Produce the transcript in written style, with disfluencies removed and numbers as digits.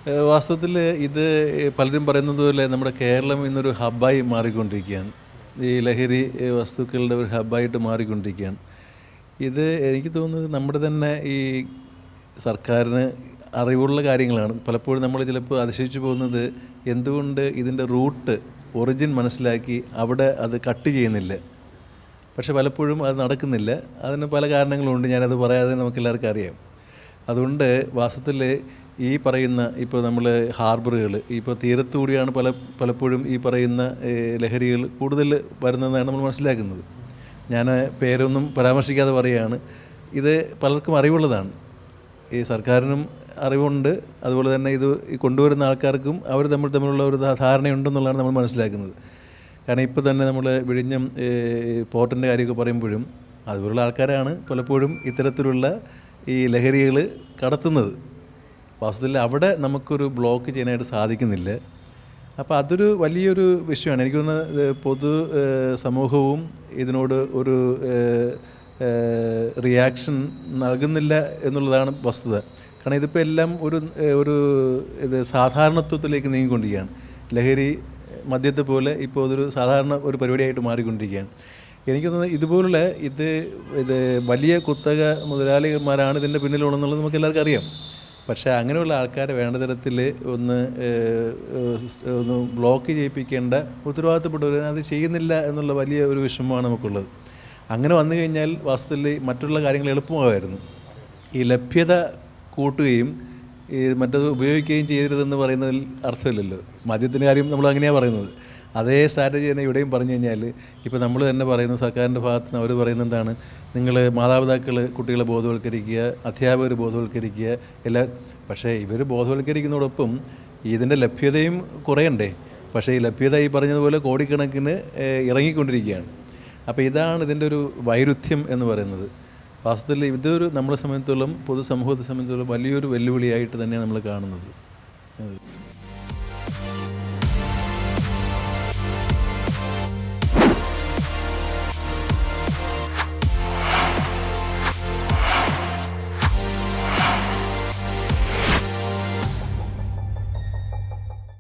വാസ്തവത്തിൽ ഇത് പലരും പറയുന്നത് പോലെ നമ്മുടെ കേരളം ഇന്നൊരു ഹബ്ബായി മാറിക്കൊണ്ടിരിക്കുകയാണ്. ഈ ലഹരി വസ്തുക്കളുടെ ഒരു ഹബ്ബായിട്ട് മാറിക്കൊണ്ടിരിക്കുകയാണ്. ഇത് എനിക്ക് തോന്നുന്നത് നമ്മുടെ തന്നെ ഈ സർക്കാരിന് അറിവുള്ള കാര്യങ്ങളാണ്. പലപ്പോഴും നമ്മൾ ചിലപ്പോൾ അതിശയിച്ചു പോകുന്നത് എന്തുകൊണ്ട് ഇതിൻ്റെ ഒറിജിൻ മനസ്സിലാക്കി അവിടെ അത് കട്ട് ചെയ്യുന്നില്ല. പക്ഷെ പലപ്പോഴും അത് നടക്കുന്നില്ല. അതിന് പല കാരണങ്ങളുണ്ട്. ഞാനത് പറയാതെ നമുക്കെല്ലാവർക്കും അറിയാം. അതുകൊണ്ട് വാസ്തവത്തിൽ ഈ പറയുന്ന ഇപ്പോൾ നമ്മൾ ഹാർബറുകൾ ഇപ്പോൾ തീരത്തുകൂടിയാണ് പലപ്പോഴും ഈ പറയുന്ന ലഹരികൾ കൂടുതൽ വരുന്നതെന്നാണ് നമ്മൾ മനസ്സിലാക്കുന്നത്. ഞാൻ പേരൊന്നും പരാമർശിക്കാതെ പറയുകയാണ്. ഇത് പലർക്കും അറിവുള്ളതാണ്. ഈ സർക്കാരിനും അറിവുണ്ട്. അതുപോലെ തന്നെ ഇത് കൊണ്ടുവരുന്ന ആൾക്കാർക്കും അവർ തമ്മിലുള്ള ഒരു ധാരണയുണ്ടെന്നുള്ളതാണ് നമ്മൾ മനസ്സിലാക്കുന്നത്. കാരണം ഇപ്പോൾ തന്നെ നമ്മൾ വിഴിഞ്ഞം പോർട്ടിൻ്റെ കാര്യമൊക്കെ പറയുമ്പോഴും അതുപോലുള്ള ആൾക്കാരാണ് പലപ്പോഴും ഇത്തരത്തിലുള്ള ഈ ലഹരികൾ കടത്തുന്നത്. വാസ്തവത്തിൽ അവിടെ നമുക്കൊരു ബ്ലോക്ക് ചെയ്യാനായിട്ട് സാധിക്കുന്നില്ല. അപ്പോൾ അതൊരു വലിയൊരു വിഷയമാണ്. എനിക്ക് തോന്നുന്നത് പൊതു സമൂഹവും ഇതിനോട് ഒരു റിയാക്ഷൻ നൽകുന്നില്ല എന്നുള്ളതാണ് വസ്തുത. കാരണം ഇതിപ്പോൾ എല്ലാം ഇത് സാധാരണത്വത്തിലേക്ക് നീങ്ങിക്കൊണ്ടിരിക്കുകയാണ്. ലഹരി മദ്യത്തെ പോലെ ഇപ്പോൾ അതൊരു സാധാരണ ഒരു പരിപാടിയായിട്ട് മാറിക്കൊണ്ടിരിക്കുകയാണ്. എനിക്ക് തോന്നുന്നത് ഇതുപോലുള്ള ഇത് വലിയ കുത്തക മുതലാളിമാരാണ് ഇതിൻ്റെ പിന്നിലുള്ളതെന്നുള്ളത് നമുക്ക് എല്ലാവർക്കും അറിയാം. പക്ഷേ അങ്ങനെയുള്ള ആൾക്കാരെ വേണ്ട തരത്തിൽ ഒന്ന് ബ്ലോക്ക് ചെയ്യിപ്പിക്കേണ്ട ഉത്തരവാദിത്തപ്പെട്ടവർ അത് ചെയ്യുന്നില്ല എന്നുള്ള വലിയ ഒരു വിഷമമാണ് നമുക്കുള്ളത്. അങ്ങനെ വന്നു കഴിഞ്ഞാൽ വാസ്തവത്തിൽ മറ്റുള്ള കാര്യങ്ങൾ എളുപ്പമാകുമായിരുന്നു. ഈ ലഭ്യത കൂട്ടുകയും ഈ മറ്റത് ഉപയോഗിക്കുകയും ചെയ്യരുതെന്ന് പറയുന്നതിൽ അർത്ഥമില്ലല്ലോ. മദ്യത്തിൻ്റെ കാര്യം നമ്മൾ അങ്ങനെയാണ് പറയുന്നത്. അതേ സ്ട്രാറ്റജി തന്നെ ഇവിടെയും പറഞ്ഞു കഴിഞ്ഞാൽ ഇപ്പോൾ നമ്മൾ തന്നെ പറയുന്നു, സർക്കാരിൻ്റെ ഭാഗത്ത് നിന്ന് അവർ പറയുന്നത് എന്താണ്, നിങ്ങൾ മാതാപിതാക്കൾ കുട്ടികളെ ബോധവൽക്കരിക്കുക, അധ്യാപകർ ബോധവൽക്കരിക്കുക പക്ഷേ ഇവർ ബോധവൽക്കരിക്കുന്നതോടൊപ്പം ഇതിൻ്റെ ലഭ്യതയും കുറയണ്ടേ. പക്ഷേ ഈ ലഭ്യത ഈ പറഞ്ഞതുപോലെ കോടിക്കണക്കിന് ഇറങ്ങിക്കൊണ്ടിരിക്കുകയാണ്. അപ്പോൾ ഇതാണ് ഇതിൻ്റെ ഒരു വൈരുദ്ധ്യം എന്ന് പറയുന്നത്. വാസ്തവത്തിൽ ഇതൊരു നമ്മളെ സംബന്ധിച്ചിടത്തോളം പൊതുസമൂഹത്തെ സംബന്ധിച്ചിടത്തോളം വലിയൊരു വെല്ലുവിളിയായിട്ട് തന്നെയാണ് നമ്മൾ കാണുന്നത്.